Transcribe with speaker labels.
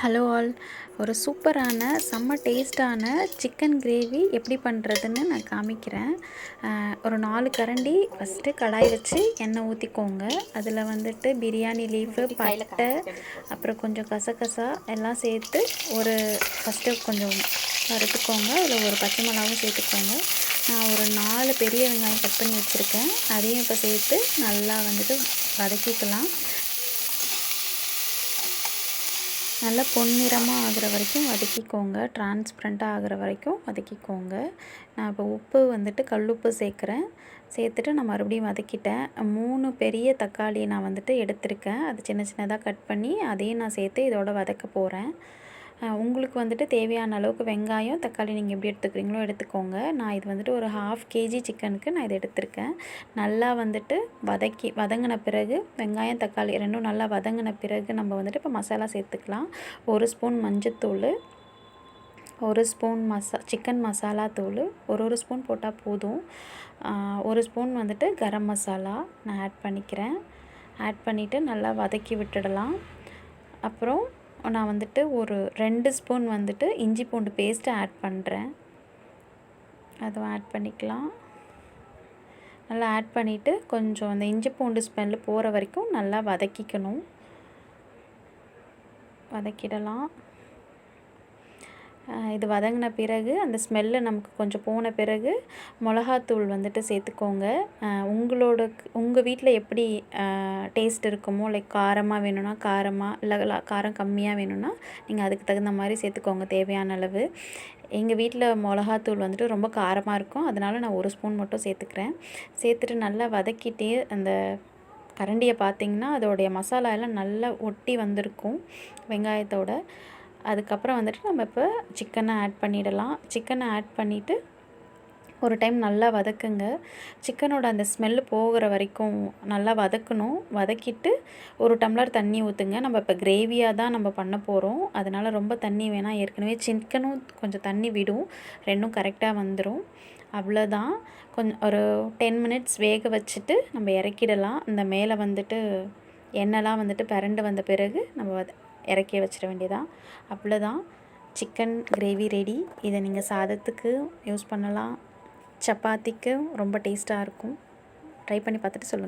Speaker 1: Hello all, ஒரு சூப்பரான செம்ம டேஸ்டான சிக்கன் கிரேவி எப்படி பண்ணுறதுன்னு நான் காமிக்கிறேன். ஒரு 4 கரண்டி ஃபஸ்ட்டு கடாய் வச்சு எண்ணெய் ஊற்றிக்கோங்க. அதில் வந்துட்டு பிரியாணி லீஃபு, பட்டை, அப்புறம் கொஞ்சம் கசகசா எல்லாம் சேர்த்து ஃபஸ்ட்டு கொஞ்சம் வறுத்துக்கோங்க. அதில் ஒரு பச்சை மிளகாவும் சேர்த்துக்கோங்க. நான் ஒரு 4 பெரிய வெங்காயம் கட் பண்ணி வச்சுருக்கேன். அதையும் இப்போ சேர்த்து நல்லா வந்துட்டு வதக்கிக்கலாம். நல்லா பொன்னிறமாக ஆகிற வரைக்கும் வதக்கிக்கோங்க. டிரான்ஸ்பரண்ட்டாக ஆகிற வரைக்கும் வதக்கிக்கோங்க. நான் இப்போ உப்பு வந்துட்டு கல்லுப்பு சேர்க்குறேன். சேர்த்துட்டு நான் மறுபடியும் வதக்கிட்டேன். 3 பெரிய தக்காளி நான் வந்துட்டு எடுத்திருக்கேன். அது சின்ன சின்னதாக கட் பண்ணி அதையும் நான் சேர்த்து இதோட வதக்க போகிறேன். உங்களுக்கு வந்துட்டு தேவையான அளவுக்கு வெங்காயம், தக்காளி நீங்கள் எப்படி எடுத்துக்கிறீங்களோ எடுத்துக்கோங்க. நான் இது வந்துட்டு ஒரு 1/2 kg சிக்கனுக்கு நான் இதை எடுத்திருக்கேன். நல்லா வந்துட்டு வதங்கின பிறகு வெங்காயம், தக்காளி ரெண்டும் நல்லா வதங்கின பிறகு நம்ம வந்துட்டு இப்போ மசாலா சேர்த்துக்கலாம். 1 ஸ்பூன் மஞ்சத்தூள், 1 ஸ்பூன் சிக்கன் மசாலா தூள், ஒரு ஸ்பூன் போட்டால் போதும். 1 ஸ்பூன் வந்துட்டு கரம் மசாலா நான் ஆட் பண்ணிக்கிறேன். ஆட் பண்ணிவிட்டு நல்லா வதக்கி விட்டுடலாம். அப்புறம் நான் வந்துட்டு ஒரு 2 ஸ்பூன் வந்துட்டு இஞ்சி பூண்டு பேஸ்ட்டு ஆட் பண்ணுறேன். அதுவும் ஆட் பண்ணிக்கலாம். நல்லா ஆட் பண்ணிவிட்டு கொஞ்சம் அந்த இஞ்சி பூண்டு ஸ்மெல்லு போகிற வரைக்கும் நல்லா வதக்கிடலாம். இது வதங்கின பிறகு அந்த ஸ்மெல்லு நமக்கு கொஞ்சம் போன பிறகு மிளகாத்தூள் வந்துட்டு சேர்த்துக்கோங்க. உங்கள் வீட்டில் எப்படி டேஸ்ட் இருக்குமோ, லைக் காரமாக வேணும்னா காரமாக, இல்லை காரம் கம்மியாக வேணும்னா நீங்கள் அதுக்கு தகுந்த மாதிரி சேர்த்துக்கோங்க தேவையான அளவு. எங்கள் வீட்டில் மிளகாத்தூள் வந்துட்டு ரொம்ப காரமாக இருக்கும், அதனால் நான் 1 ஸ்பூன் மட்டும் சேர்த்துக்கிறேன். சேர்த்துட்டு நல்லா வதக்கிட்டே அந்த கரண்டியை பார்த்திங்கன்னா அதோடைய மசாலா எல்லாம் நல்லா ஒட்டி வந்திருக்கும் வெங்காயத்தோட. அதுக்கப்புறம் வந்துட்டு நம்ம இப்போ சிக்கனை ஆட் பண்ணிடலாம். சிக்கனை ஆட் பண்ணிவிட்டு ஒரு டைம் நல்லா வதக்குங்க. சிக்கனோட அந்த ஸ்மெல்லு போகிற வரைக்கும் நல்லா வதக்கணும். வதக்கிட்டு 1 டம்ளர் தண்ணி ஊற்றுங்க. நம்ம இப்போ கிரேவியாக தான் நம்ம பண்ண போகிறோம், அதனால் ரொம்ப தண்ணி வேணாம். ஏற்கனவே சிக்கனும் கொஞ்சம் தண்ணி விடும், ரெண்டும் கரெக்டாக வந்துடும். அவ்வளோதான். கொஞ்சம் ஒரு 10 மினிட்ஸ் வேக வச்சுட்டு நம்ம இறக்கிடலாம். இந்த மேலே வந்துட்டு எண்ணெய்லாம் வந்துட்டு பிரண்டு வந்த பிறகு நம்ம இறக்கி வச்சிட வேண்டியதான். அவ்வளோதான், சிக்கன் கிரேவி ரெடி. இதை நீங்கள் சாதத்துக்கு யூஸ் பண்ணலாம், சப்பாத்திக்கு ரொம்ப டேஸ்ட்டாக இருக்கும். ட்ரை பண்ணி பார்த்துட்டு சொல்லுங்கள்.